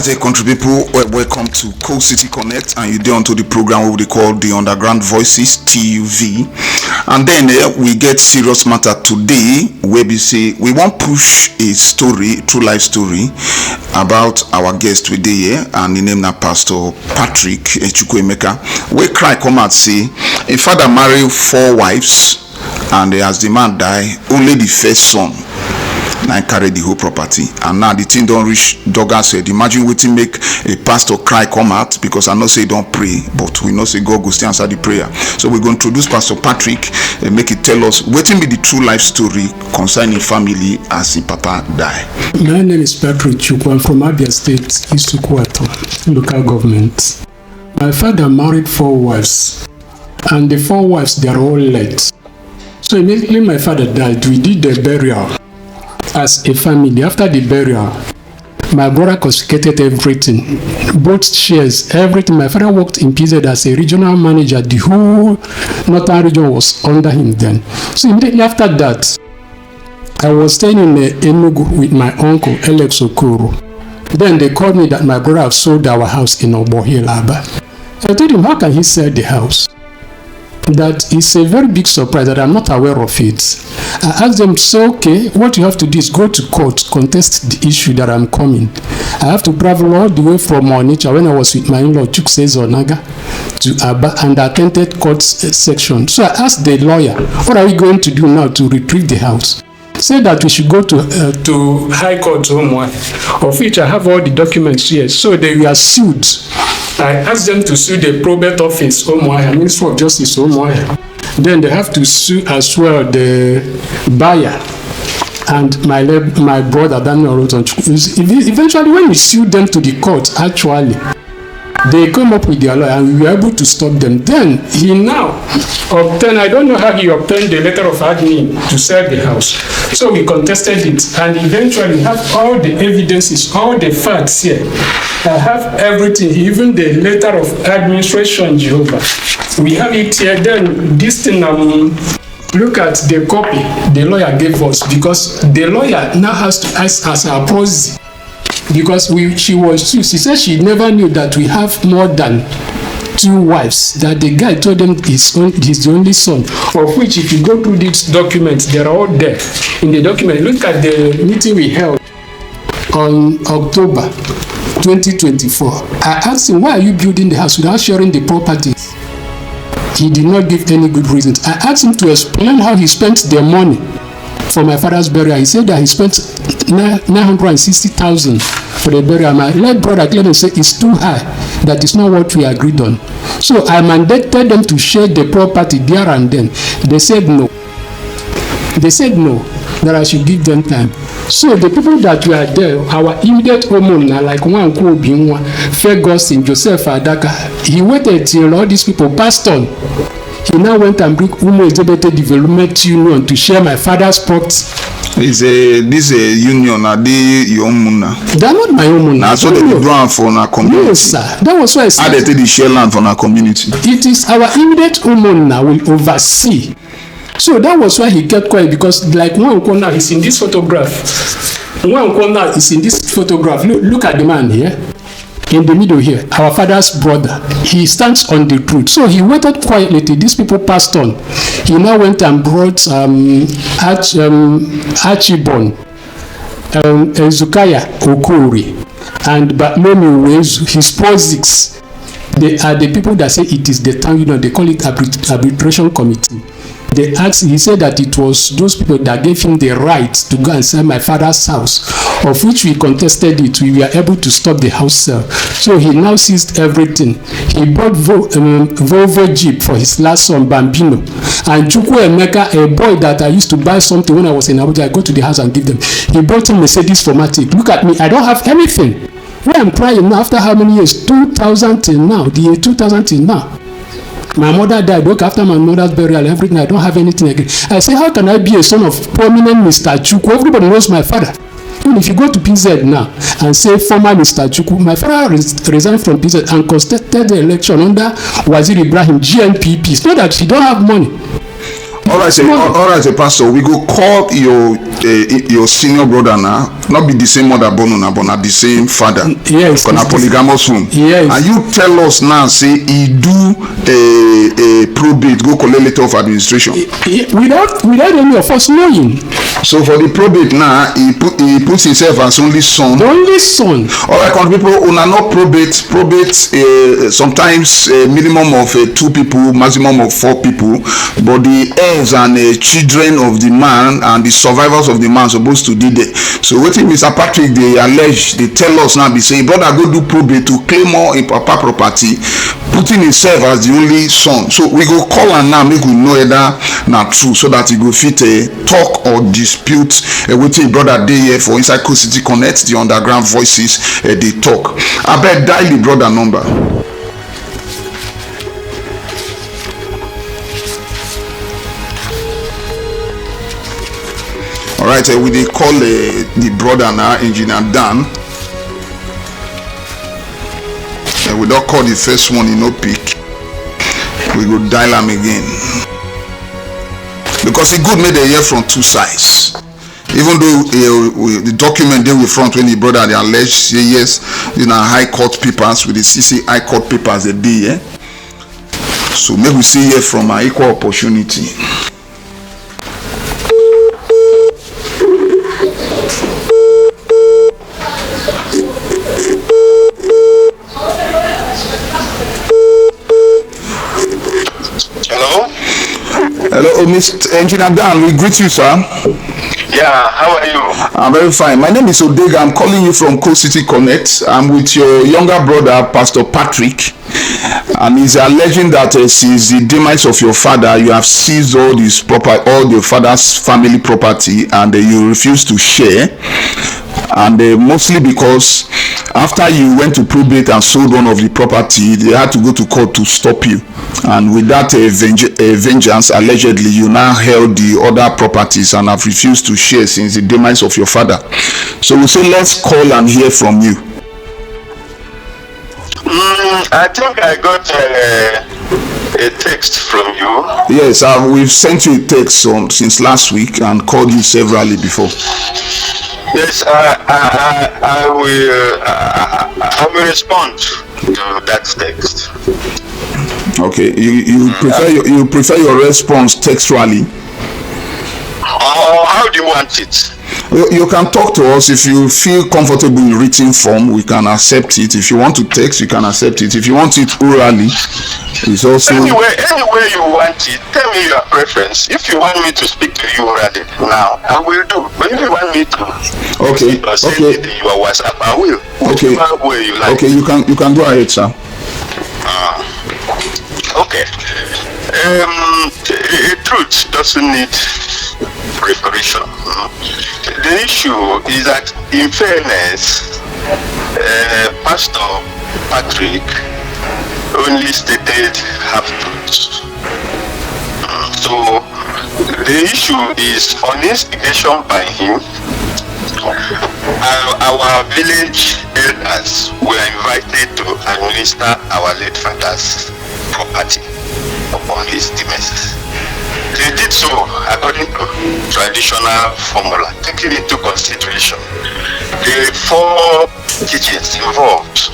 Yes, the country people, welcome to Coal City Connect, and you're onto the program what we call the Underground Voices TUV. And then we get serious matter today where we say we want push a story, true life story about our guest today here, and the name na Pastor Patrick Chukwuemeka. We cry come out say a father married 4 wives, and as the man die, only the first son now carry the whole property, and now the thing don't reach Douglas said. Imagine waiting make a pastor cry come out, because I know say don't pray, but we know say God will still answer the prayer. So we're going to introduce Pastor Patrick and make it tell us waiting be the true life story concerning family as his papa die. My name is Patrick Chukwu. I'm from Abia State, East Ukwato, local government. My father married 4 wives, and the 4 wives they are all late. So immediately my father died, we did the burial as a family. After the burial, my brother confiscated everything, both shares, everything. My father worked in PZ as a regional manager. The whole northern region was under him then. So immediately after that, I was staying in Enugu with my uncle, Eldest. Then they called me that my brother have sold our house in Obohilaba. I told him, how can he sell the house? That is a very big surprise that I'm not aware of it. I asked them, so okay, what you have to do is go to court, contest the issue that I'm coming. I have to travel all the way from Onitsha when I was with my in-law, Chukse Onaga, to Aba, and I attended court section. So I asked the lawyer, what are we going to do now to retrieve the house? Said that we should go to High Court, of which I have all the documents here. So they were sued. I asked them to sue the probate office, Ministry of Justice, Then they have to sue as well the buyer and my brother Daniel Roton. Eventually, when we sued them to the court, actually, they come up with their lawyer and we were able to stop them. Then he now obtained, I don't know how he obtained the letter of admin to sell the house. So we contested it, and eventually have all the evidences, all the facts here. I have everything, even the letter of administration, Jehovah. We have it here. Then this thing, look at the copy the lawyer gave us, because the lawyer now has to ask us our proxy. Because she said she never knew that we have more than 2 wives, that the guy told them he's the only son, of which if you go through these documents, they're all there in the document. Look at the meeting we held on October 2024. I asked him, why are you building the house without sharing the properties? He did not give any good reasons. I asked him to explain how he spent the money for my father's burial. He said that he spent 960,000 for the burial. My late brother Clement said it's too high, that is not what we agreed on. So I mandated them to share the property there and then. They said no. That I should give them time. So the people that were there, our immediate homeowner, like Nwankwo Obinwa, Ferguson, Joseph Adaka, he waited till all these people passed on. He now went and bring Umo Exhibited Development Union to share my father's property. This a union, are they your own? They're not my own. That's what they do for our community. Yes, sir. That was why I said. How they take the share land from our community? It is our immediate homeowner will oversee. So that was why he kept quiet, because like one corner is in this photograph. Look at the man here. In the middle here, our father's brother, he stands on the truth. So he waited quietly till these people passed on. He now went and brought Archibon, Zukaya Okori, and Bartholomew Wezu, his proxies. They are the people that say it is the town union. They call it arbitration committee. They asked, he said that it was those people that gave him the right to go and sell my father's house, of which we contested it. We were able to stop the house sale. So he now seized everything. He bought Volvo Jeep for his last son, Bambino. And Chukwuemeka, a boy that I used to buy something when I was in Abuja, I go to the house and give them. He bought him Mercedes Formatic. Look at me, I don't have anything. Where I'm crying now, after how many years? 2000 till now, the year 2000 till now. My mother died. Look, after my mother's burial, everything, I don't have anything again. I say, how can I be a son of prominent Mr. Chukwu? Everybody knows my father. Even if you go to PZ now and say former Mr. Chukwu, my father resigned from PZ and contested the election under Wazir Ibrahim, GNPP. It's not that he don't have money. All all right, Pastor. We go call your senior brother now. Not be the same mother born on, but not the same father. Yes. On a polygamous home. Yes. And you tell us now, say he do a probate, go collect letter of administration. Without any of us knowing. So for the probate now, he puts himself as only son. The only son. All right, people, una not probate sometimes a minimum of 2 people, maximum of 4 people, but the heirs and children of the man and the survivors of the man supposed to do that. So what Mr. Patrick they allege, they tell us now, be say brother go do probate to claim more in papa property, putting himself as the only son. So we go call and now make we know whether not true, so that he go fit talk or dispute with brother day here for inside Coast City Connect, the underground voices they talk. I bet dial the brother number. All right, we dey call the brother now, Engineer Dan. We don't call the first one, he no pick. We go dial him again. Because it good make they hear from 2 sides. Even though the document they with front when the brother they allege say yes, high court papers with the CC high court papers they dey. So maybe we see here from an equal opportunity. Hello, Mr. Engineer Dan, we greet you, sir. Yeah, how are you? I'm very fine. My name is Odega. I'm calling you from Coast City Connect. I'm with your younger brother, Pastor Patrick. And he's alleging that since the demise of your father, you have seized all the father's family property, and you refuse to share. And mostly because after you went to probate and sold one of the property, they had to go to court to stop you. And with that vengeance, allegedly, you now held the other properties and have refused to share since the demise of your father. So we say, let's call and hear from you. I think I got a text from you. Yes, we've sent you a text since last week and called you severally before. Yes, I will respond to that text. Okay, you prefer your response textually? How do you want it? You can talk to us. If you feel comfortable in written form, we can accept it. If you want to text, you can accept it. If you want it orally, it's also anyway you want it. Tell me your preference. If you want me to speak to you orally now, I will do. But if you want me to send it in your WhatsApp, I will. Okay. Way you like. Okay, you can go ahead, sir. Okay. Truth doesn't need preparation. The issue is that, in fairness, Pastor Patrick only stated half truths. So the issue is on instigation by him. Our village elders were invited to administer our late father's property upon his demise. They did so according to traditional formula, taking into consideration the 4 teachings involved.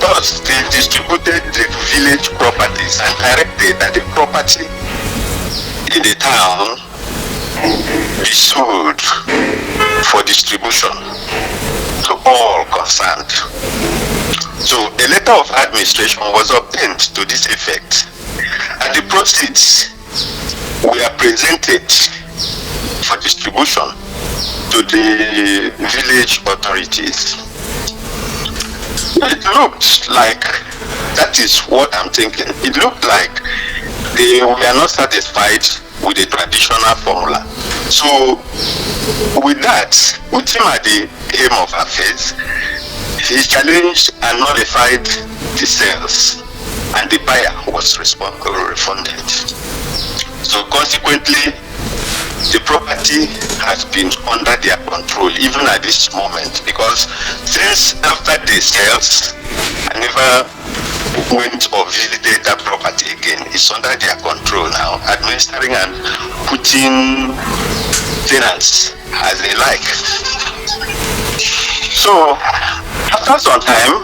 Thus, they distributed the village properties and directed that the property in the town be sold for distribution to all concerned. So a letter of administration was obtained to this effect, and the proceeds were presented for distribution to the village authorities. It looked like, that is what I'm thinking, it looked like they were not satisfied with the traditional formula. So with that, with him at the aim of affairs, he challenged and nullified the sales, and the buyer was refunded. So consequently, the property has been under their control even at this moment, because since after the sales, I never went or visited that property again. It's under their control now, administering and putting tenants as they like. So after some time,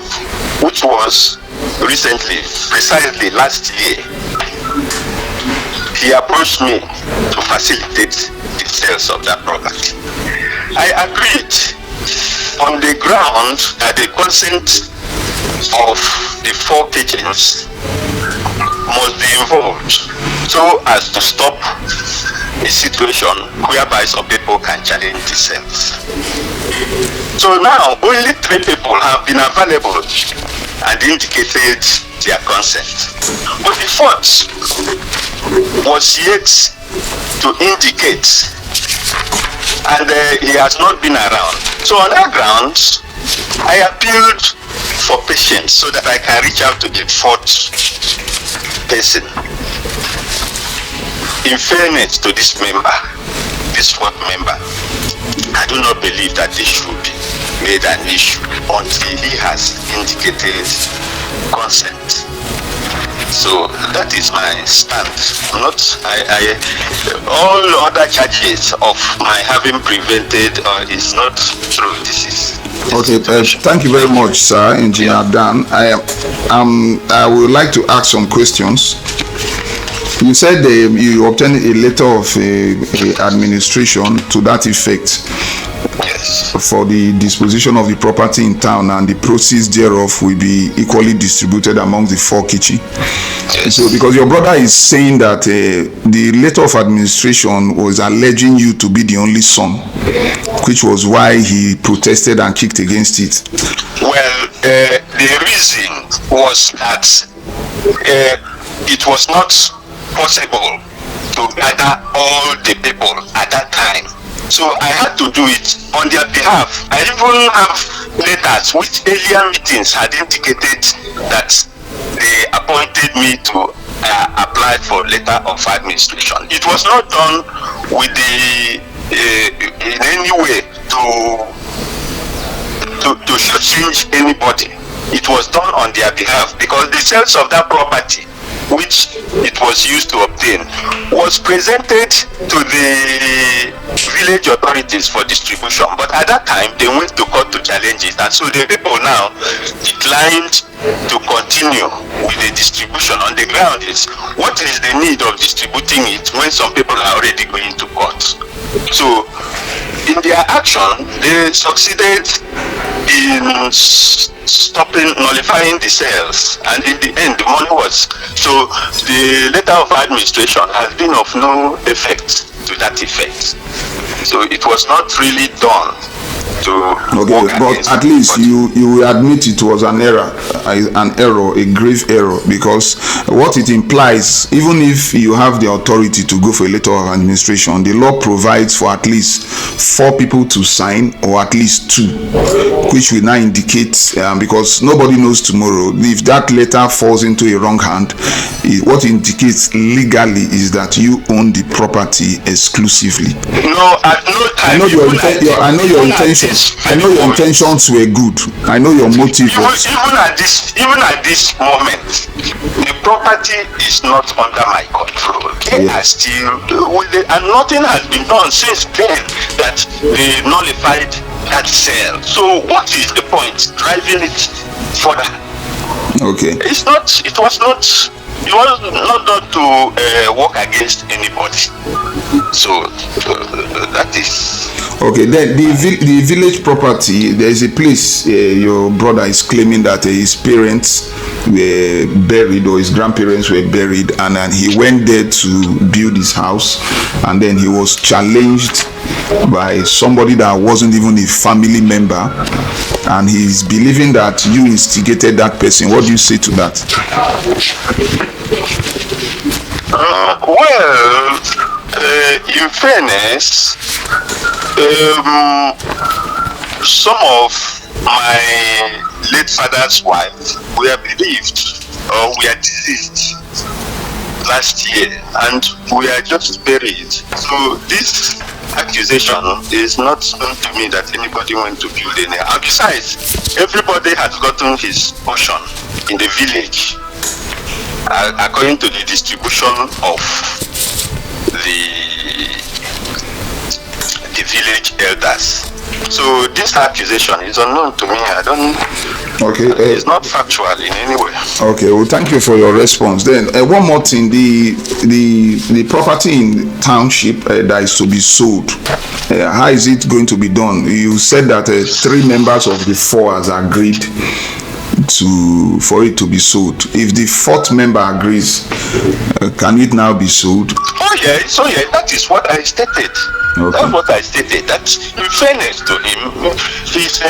which was recently, precisely last year, he approached me to facilitate the sales of that property. I agreed on the ground that the consent of the 4 kitchens must be involved so as to stop a situation whereby some people can challenge the sales. So now only 3 people have been available and indicated their consent. But the 4th was yet to indicate, and he has not been around. So on that grounds, I appealed for patience so that I can reach out to the 4th person. In fairness to this 4th member, I do not believe that this should be made an issue until he has indicated consent. So that is my stand. Not all other charges of my having prevented is not true. This is okay. Thank you very much, sir, Engineer Dan. I would like to ask some questions. You said you obtained a letter of administration to that effect. Yes. For the disposition of the property in town, and the proceeds thereof will be equally distributed among the 4 kitchen. Yes. So because your brother is saying that the letter of administration was alleging you to be the only son, which was why he protested and kicked against it. Well, the reason was that it was not possible to gather all the people at that time. So I had to do it on their behalf. I even have letters which earlier meetings had indicated that they appointed me to apply for letter of administration. It was not done with in any way to shortchange anybody. It was done on their behalf because the sales of that property, which it was used to obtain, was presented to the village authorities for distribution. But at that time, they went to court to challenge it, and so the people now declined to continue with the distribution. On the ground is, what is the need of distributing it when some people are already going to court? So in their action, they succeeded in nullifying the sales, and in the end the money was, so the letter of administration has been of no effect to that effect. So it was not really done to okay, but at least you admit it was an error, a grave error, because what it implies, even if you have the authority to go for a letter of administration, the law provides for at least 4 people to sign, or at least 2, which will now indicate, because nobody knows tomorrow, if that letter falls into a wrong hand, what it indicates legally is that you own the property exclusively. No, at no time. I know your intentions were good. I know your motive was. Even at this moment, the property is not under my control. They are still with it, and nothing has been done since then that they nullified that sale. So what is the point driving it further? Okay. It was not done to work against anybody. So that is okay. Then the village property, there is a place your brother is claiming that his parents were buried, or his grandparents were buried, and then he went there to build his house, and then he was challenged by somebody that wasn't even a family member, and he's believing that you instigated that person. What do you say to that? In fairness, some of my late father's wife were bereaved or were deceased last year, and we are just buried. So this accusation is not known to me that anybody went to build any. And besides, everybody has gotten his portion in the village. according to the distribution of the village elders. So this accusation is unknown to me. I don't. Okay. It's not factual in any way. Okay. Well, thank you for your response. Then one more thing: the property in township that is to be sold. How is it going to be done? You said that 3 members of the 4 has agreed for it to be sold. If the 4th member agrees, can it now be sold? Oh yeah, that is what I stated. Okay. That's what I stated. That in fairness to him, his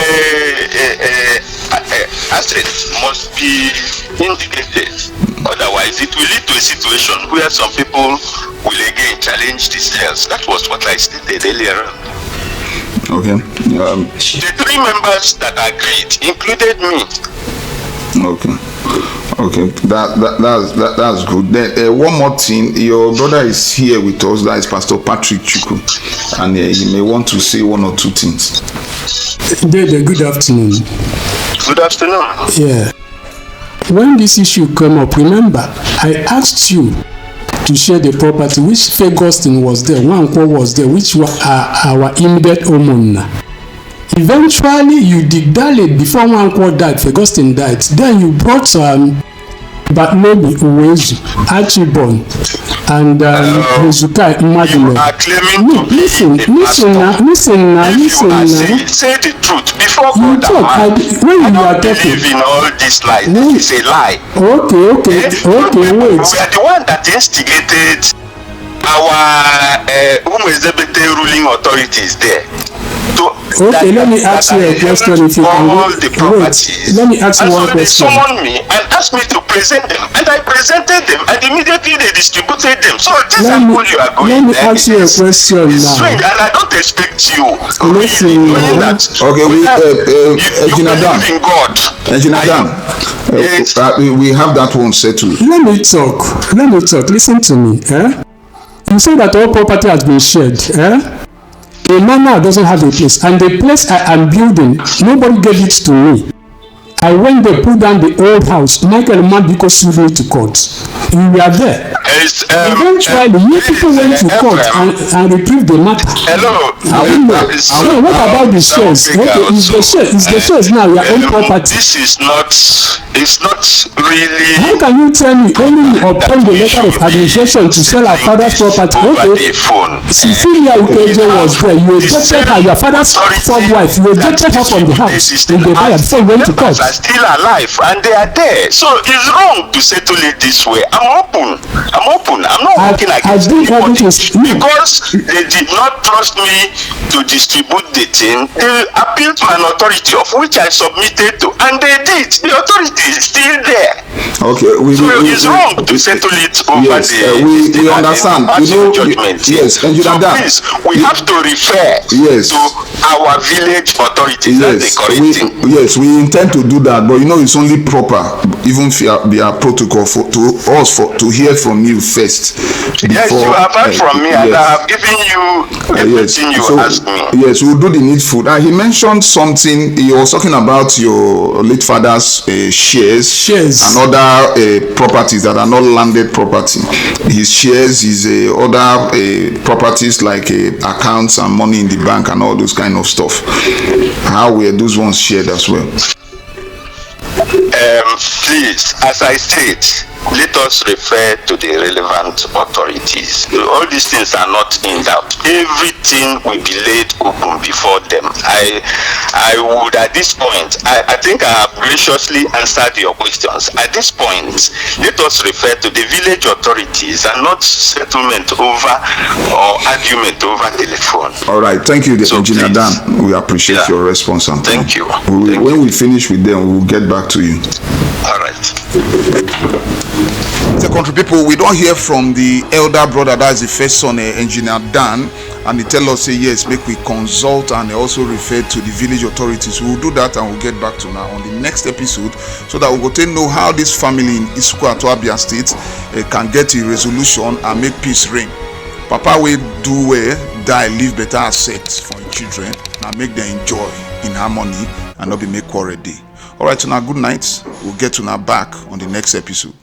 assets must be indicated. Otherwise, it will lead to a situation where some people will again challenge the sales. That was what I stated earlier on. Okay. The 3 members that agreed included me. Okay, that's good. Then one more thing, your brother is here with us. That is Pastor Patrick Chukwu, and he may want to say 1 or 2 things. Dede, good afternoon. Good afternoon. Yeah. When this issue came up, remember, I asked you to share the property, which Augustine was there, Nwankwo was there, which were our immediate homeowner. Eventually, you dillied before Nwankwo died, Augustine died. Then you brought Bartleby Uwezu, Archibald, and Hezekiah Imagine. You are claiming listen now. Say the truth before you God. Talk. When you are talking, believe in all this lies. It's a lie. Okay, wait. We are the one that instigated our ruling authorities there. Okay, let me ask you a question. If you can let me ask you one question. They summoned me and asked me to present them, and I presented them, and immediately they distributed them. So this is what you are going. Let me ask you a question now. Strange, and I don't expect you. Listen, okay, Engineer Dan. Engineer Dan, we have that one settled. Let me talk. Listen to me. You say that all property has been shared. A manor doesn't have a place, and the place I am building, nobody gave it to me. I went there, put down the old house. Michael Mabiko sued me to court. You were there. Eventually, you people went to court and retrieved the matter. Hello. What about the shares? Okay, is the shares now your own property? It's not really. How can you tell me only you obtained the letter of administration to sell our father's property? Okay. Cecilia Ukeje was there. You ejected her, your father's third wife. You ejected her from the house in the buyer before you went to court. Are still alive and they are there. So it's wrong to settle it this way. I'm open. I'm not working against anybody because they did not trust me to distribute the thing. They appealed to an authority of which I submitted to, and they did. The authority is still there. Okay, it's wrong to settle it over we understand. Judgment. Yes, and so please, we have to refer to our village authorities. That's the correct thing. Yes, we intend to do that, but it's only proper, even via protocol, to hear from you first. Yes, you have heard from me, and I have given you everything you asked me. Yes, we'll do the needful. He mentioned something. He was talking about your late father's shares and other properties that are not landed property. His shares, his other properties like accounts and money in the bank and all those kind of stuff. How were those ones shared as well? Please, as I said, let us refer to the relevant authorities. All these things are not in doubt. Everything will be laid open before them. I would, at this point, I think I have graciously answered your questions. At this point, let us refer to the village authorities and not settlement over or argument over telephone. All right. Thank you, Engineer Dan. We appreciate your response. Thank you. When we finish with them, we'll get back to you. All right. The country people, we don't hear from the elder brother, that's the first son, Engineer Dan, and they tell us, say yes, make we consult and also refer to the village authorities. We'll do that and we'll get back to now on the next episode so that we will know how this family in Isuku to Abia State can get a resolution and make peace reign. Papa will do well, die, leave better assets for children and make them enjoy in harmony and not be make quarrel day. All right, so now good night. We'll get to now back on the next episode.